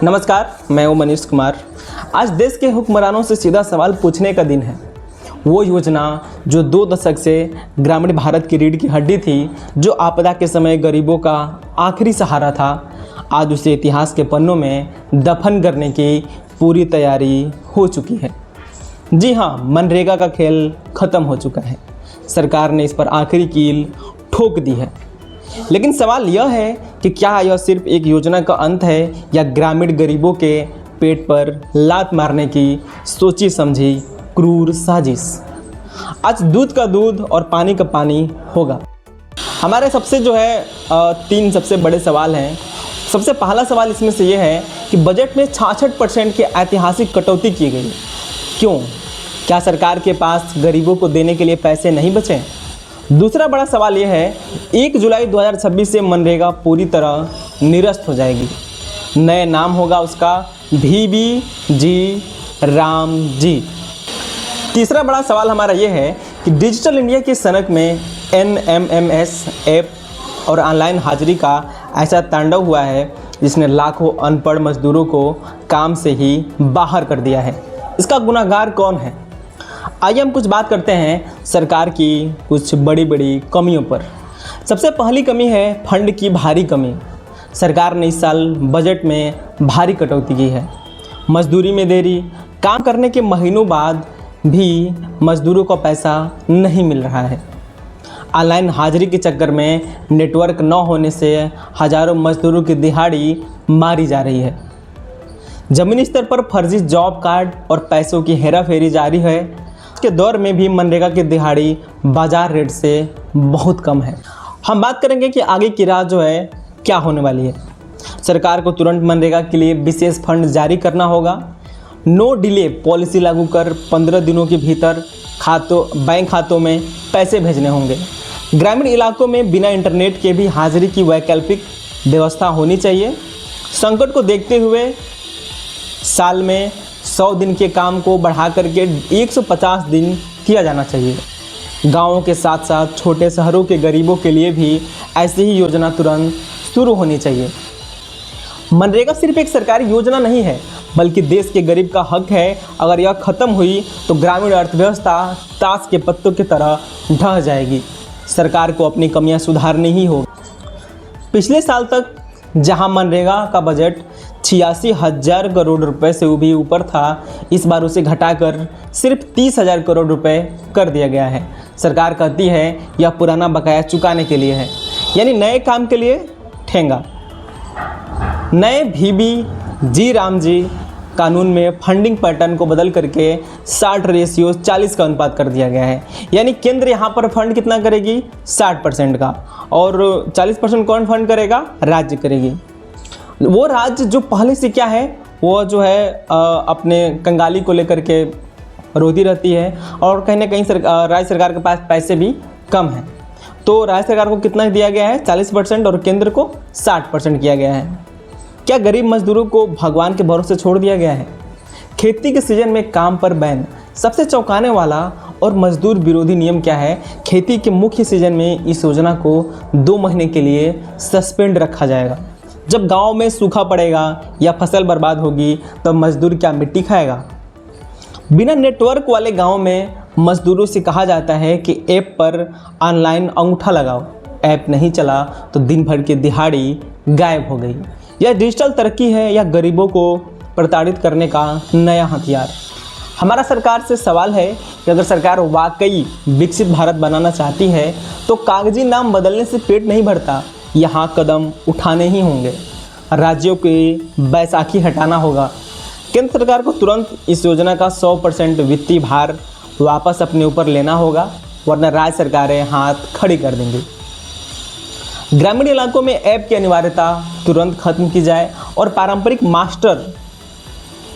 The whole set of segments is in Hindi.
नमस्कार, मैं हूं मनीष कुमार। आज देश के हुक्मरानों से सीधा सवाल पूछने का दिन है। वो योजना जो 2 दशक से ग्रामीण भारत की रीढ़ की हड्डी थी, जो आपदा के समय गरीबों का आखिरी सहारा था, आज उसे इतिहास के पन्नों में दफन करने की पूरी तैयारी हो चुकी है। जी हाँ, मनरेगा का खेल ख़त्म हो चुका है। सरकार ने इस पर आखिरी कील ठोक दी है। लेकिन सवाल यह है कि क्या यह सिर्फ एक योजना का अंत है या ग्रामीण गरीबों के पेट पर लात मारने की सोची समझी क्रूर साजिश। आज दूध का दूध और पानी का पानी होगा। हमारे सबसे 3 सबसे बड़े सवाल हैं। सबसे पहला सवाल इसमें से यह है कि बजट में 66% की ऐतिहासिक कटौती की गई। क्यों? क्या सरकार के पास गरीबों को देने के लिए पैसे नहीं बचे? दूसरा बड़ा सवाल यह है, 1 जुलाई 2026 से मनरेगा पूरी तरह निरस्त हो जाएगी। नया नाम होगा उसका VBG राम जी। तीसरा बड़ा सवाल हमारा यह है कि डिजिटल इंडिया की सनक में NMMS ऐप और ऑनलाइन हाजिरी का ऐसा तांडव हुआ है जिसने लाखों अनपढ़ मजदूरों को काम से ही बाहर कर दिया है। इसका गुनाहगार कौन है? आइए हम कुछ बात करते हैं सरकार की कुछ बड़ी कमियों पर। सबसे पहली कमी है फंड की भारी कमी। सरकार ने इस साल बजट में भारी कटौती की है। मजदूरी में देरी, काम करने के महीनों बाद भी मजदूरों को पैसा नहीं मिल रहा है। ऑनलाइन हाजिरी के चक्कर में नेटवर्क न होने से हजारों मजदूरों की दिहाड़ी मारी जा रही है। ज़मीनी स्तर पर फर्जी जॉब कार्ड और पैसों की हेराफेरी जारी है। के दौर में भी मनरेगा की दिहाड़ी बाजार रेट से बहुत कम है। हम बात करेंगे कि आगे की राह क्या होने वाली है। सरकार को तुरंत मनरेगा के लिए विशेष फंड जारी करना होगा। नो डिले पॉलिसी लागू कर 15 दिनों के भीतर बैंक खातों में पैसे भेजने होंगे। ग्रामीण इलाकों में बिना इंटरनेट के भी हाजिरी की वैकल्पिक व्यवस्था होनी चाहिए। संकट को देखते हुए साल में 100 दिन के काम को बढ़ा करके 150 दिन किया जाना चाहिए। गांवों के साथ साथ छोटे शहरों के गरीबों के लिए भी ऐसी ही योजना तुरंत शुरू होनी चाहिए। मनरेगा सिर्फ एक सरकारी योजना नहीं है, बल्कि देश के गरीब का हक है। अगर यह ख़त्म हुई तो ग्रामीण अर्थव्यवस्था ताश के पत्तों की तरह ढह जाएगी। सरकार को अपनी कमियां सुधारनी ही होगी। पिछले साल तक जहां मनरेगा का बजट 86,000 करोड़ रुपए से भी ऊपर था, इस बार उसे घटाकर सिर्फ 30,000 करोड़ रुपए कर दिया गया है। सरकार कहती है यह पुराना बकाया चुकाने के लिए है, यानी नए काम के लिए ठेंगा। नए VBG राम जी कानून में फंडिंग पैटर्न को बदल करके 60:40 का अनुपात कर दिया गया है। यानी केंद्र यहाँ पर फंड कितना करेगी? 60% का, और 40% कौन फंड करेगा? राज्य करेगी। वो राज्य जो पहले से क्या है, वो अपने कंगाली को लेकर के रोती रहती है, और कहीं ना कहीं राज्य सरकार के पास पैसे भी कम हैं। तो राज्य सरकार को कितना दिया गया है? 40%, और केंद्र को 60% किया गया है। क्या गरीब मजदूरों को भगवान के भरोसे छोड़ दिया गया है? खेती के सीजन में काम पर बैन सबसे चौंकाने वाला और मजदूर विरोधी नियम क्या है? खेती के मुख्य सीजन में इस योजना को 2 महीने के लिए सस्पेंड रखा जाएगा। जब गांव में सूखा पड़ेगा या फसल बर्बाद होगी तो मजदूर क्या मिट्टी खाएगा? बिना नेटवर्क वाले गांव में मजदूरों से कहा जाता है कि ऐप पर ऑनलाइन अंगूठा लगाओ। ऐप नहीं चला तो दिन भर की दिहाड़ी गायब हो गई। यह डिजिटल तरक्की है या गरीबों को प्रताड़ित करने का नया हथियार? हमारा सरकार से सवाल है कि अगर सरकार वाकई विकसित भारत बनाना चाहती है तो कागजी नाम बदलने से पेट नहीं भरता। यहाँ कदम उठाने ही होंगे। राज्यों की बैसाखी हटाना होगा। केंद्र सरकार को तुरंत इस योजना का 100% वित्तीय भार वापस अपने ऊपर लेना होगा, वरना राज्य सरकारें हाथ खड़ी कर देंगी। ग्रामीण इलाकों में ऐप की अनिवार्यता तुरंत खत्म की जाए और पारंपरिक मास्टर,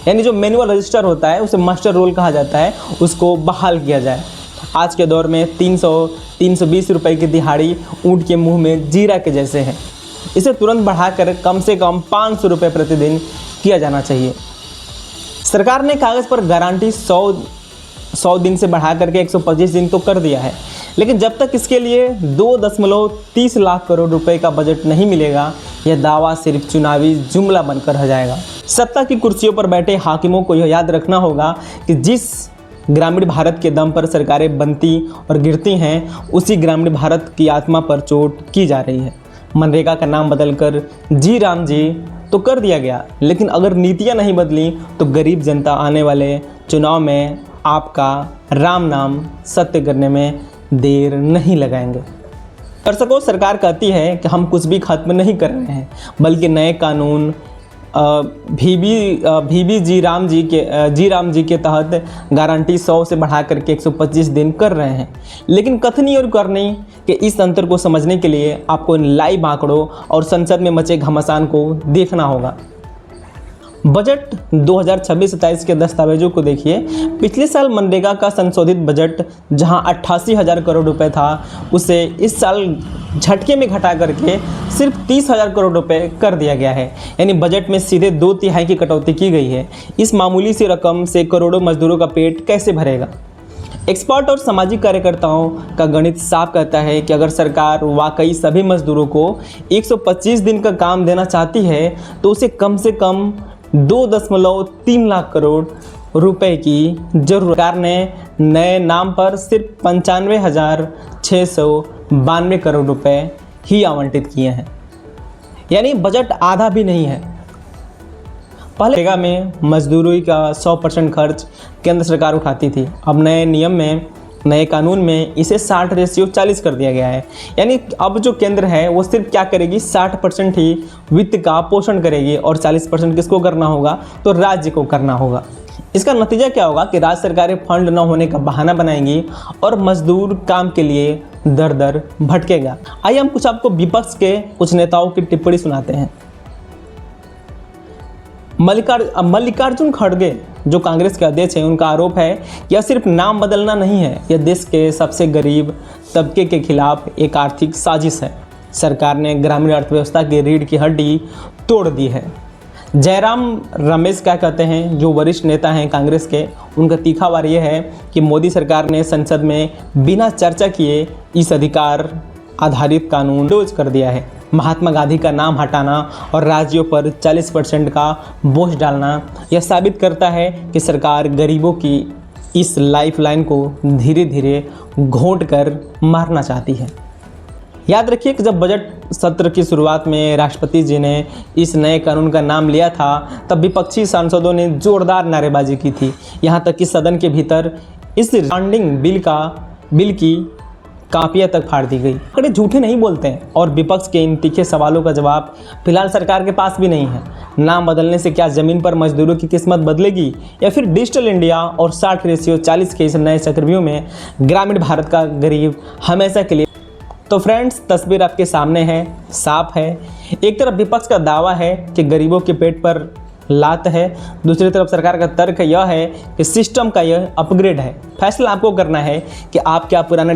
यानी जो मैनुअल रजिस्टर होता है, उसे मास्टर रोल कहा जाता है, उसको बहाल किया जाए। आज के दौर में 320 रुपए की दिहाड़ी ऊँट के मुंह में जीरा के जैसे है। इसे तुरंत बढ़ाकर कम से कम 500 रुपये प्रतिदिन किया जाना चाहिए। सरकार ने कागज़ पर गारंटी 100 दिन से बढ़ा करके 125 दिन तो कर दिया है, लेकिन जब तक इसके लिए 2.30 लाख करोड़ रुपए का बजट नहीं मिलेगा, यह दावा सिर्फ चुनावी जुमला बनकर रह जाएगा। सत्ता की कुर्सियों पर बैठे हाकिमों को यह याद रखना होगा कि जिस ग्रामीण भारत के दम पर सरकारें बनती और गिरती हैं, उसी ग्रामीण भारत की आत्मा पर चोट की जा रही है। मनरेगा का नाम बदलकर जी राम जी तो कर दिया गया, लेकिन अगर नीतियां नहीं बदली तो गरीब जनता आने वाले चुनाव में आपका राम नाम सत्य करने में देर नहीं लगाएंगे। दर्शकों, सरकार कहती है कि हम कुछ भी खत्म नहीं कर रहे हैं, बल्कि नए कानून भी जी राम जी के तहत गारंटी 100 से बढ़ा करके 125 दिन कर रहे हैं। लेकिन कथनी और करनी के इस अंतर को समझने के लिए आपको लाइव आंकड़ों और संसद में मचे घमासान को देखना होगा। बजट 2026-27 के दस्तावेजों को देखिए। पिछले साल मनरेगा का संशोधित बजट जहां 88,000 करोड़ रुपए था, उसे इस साल झटके में घटा करके सिर्फ 30,000 करोड़ रुपए कर दिया गया है। यानी बजट में सीधे 2/3 की कटौती की गई है। इस मामूली सी रकम से करोड़ों मजदूरों का पेट कैसे भरेगा? एक्सपर्ट और सामाजिक कार्यकर्ताओं का गणित साफ कहता है कि अगर सरकार वाकई सभी मजदूरों को 125 दिन का काम देना चाहती है तो उसे कम से कम 2.3 लाख करोड़ रुपए की जरूरत। सरकार ने नए नाम पर सिर्फ 95,692 करोड़ रुपए ही आवंटित किए हैं, यानी बजट आधा भी नहीं है। पहले मनरेगा में मजदूरी का 100% खर्च केंद्र सरकार उठाती थी। अब नए नियम में, नए कानून में इसे 60:40 कर दिया गया है। यानी अब जो केंद्र है वो सिर्फ क्या करेगी, 60% ही वित्त का पोषण करेगी और 40% किसको करना होगा, तो राज्य को करना होगा। इसका नतीजा क्या होगा कि राज्य सरकारें फंड न होने का बहाना बनाएंगी और मजदूर काम के लिए दर दर भटकेगा। आइए हम कुछ आपको विपक्ष के कुछ नेताओं की टिप्पणी सुनाते हैं। मल्लिकार्जुन खड़गे जो कांग्रेस के अध्यक्ष हैं, उनका आरोप है कि यह सिर्फ नाम बदलना नहीं है, यह देश के सबसे गरीब तबके के खिलाफ एक आर्थिक साजिश है। सरकार ने ग्रामीण अर्थव्यवस्था की रीढ़ की हड्डी तोड़ दी है। जयराम रमेश क्या कहते हैं, जो वरिष्ठ नेता हैं कांग्रेस के, उनका तीखा वार ये है कि मोदी सरकार ने संसद में बिना चर्चा किए इस अधिकार आधारित कानून रोज कर दिया है। महात्मा गांधी का नाम हटाना और राज्यों पर 40% का बोझ डालना यह साबित करता है कि सरकार गरीबों की इस लाइफलाइन को धीरे धीरे घोंट कर मारना चाहती है। याद रखिए कि जब बजट सत्र की शुरुआत में राष्ट्रपति जी ने इस नए कानून का नाम लिया था, तब विपक्षी सांसदों ने जोरदार नारेबाजी की थी। यहाँ तक कि सदन के भीतर इस स्टैंडिंग बिल की कापियाँ तक फाड़ दी गई। आंकड़े झूठे नहीं बोलते हैं और विपक्ष के इन तीखे सवालों का जवाब फिलहाल सरकार के पास भी नहीं है। नाम बदलने से क्या ज़मीन पर मजदूरों की किस्मत बदलेगी, या फिर डिजिटल इंडिया और 60:40 के इस नए चक्रव्यूह में ग्रामीण भारत का गरीब हमेशा के लिए? तो फ्रेंड्स, तस्वीर आपके सामने है, साफ है। एक तरफ विपक्ष का दावा है कि गरीबों के पेट पर लात है, दूसरी तरफ सरकार का तर्क यह है कि सिस्टम का यह अपग्रेड है। फैसला आपको करना है कि आप क्या पुराने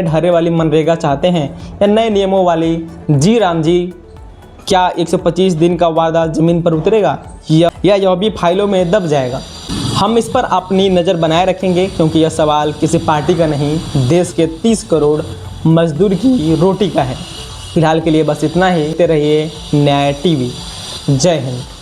ढर्रे वाली मनरेगा चाहते हैं या नए नियमों वाली जी राम जी। क्या 125 दिन का वादा ज़मीन पर उतरेगा या यह भी फाइलों में दब जाएगा? हम इस पर अपनी नज़र बनाए रखेंगे, क्योंकि यह सवाल किसी पार्टी का नहीं, देश के 30 करोड़ मजदूर की रोटी का है। फिलहाल के लिए बस इतना ही। देखते रहिए न्याय टीवी। जय हिंद।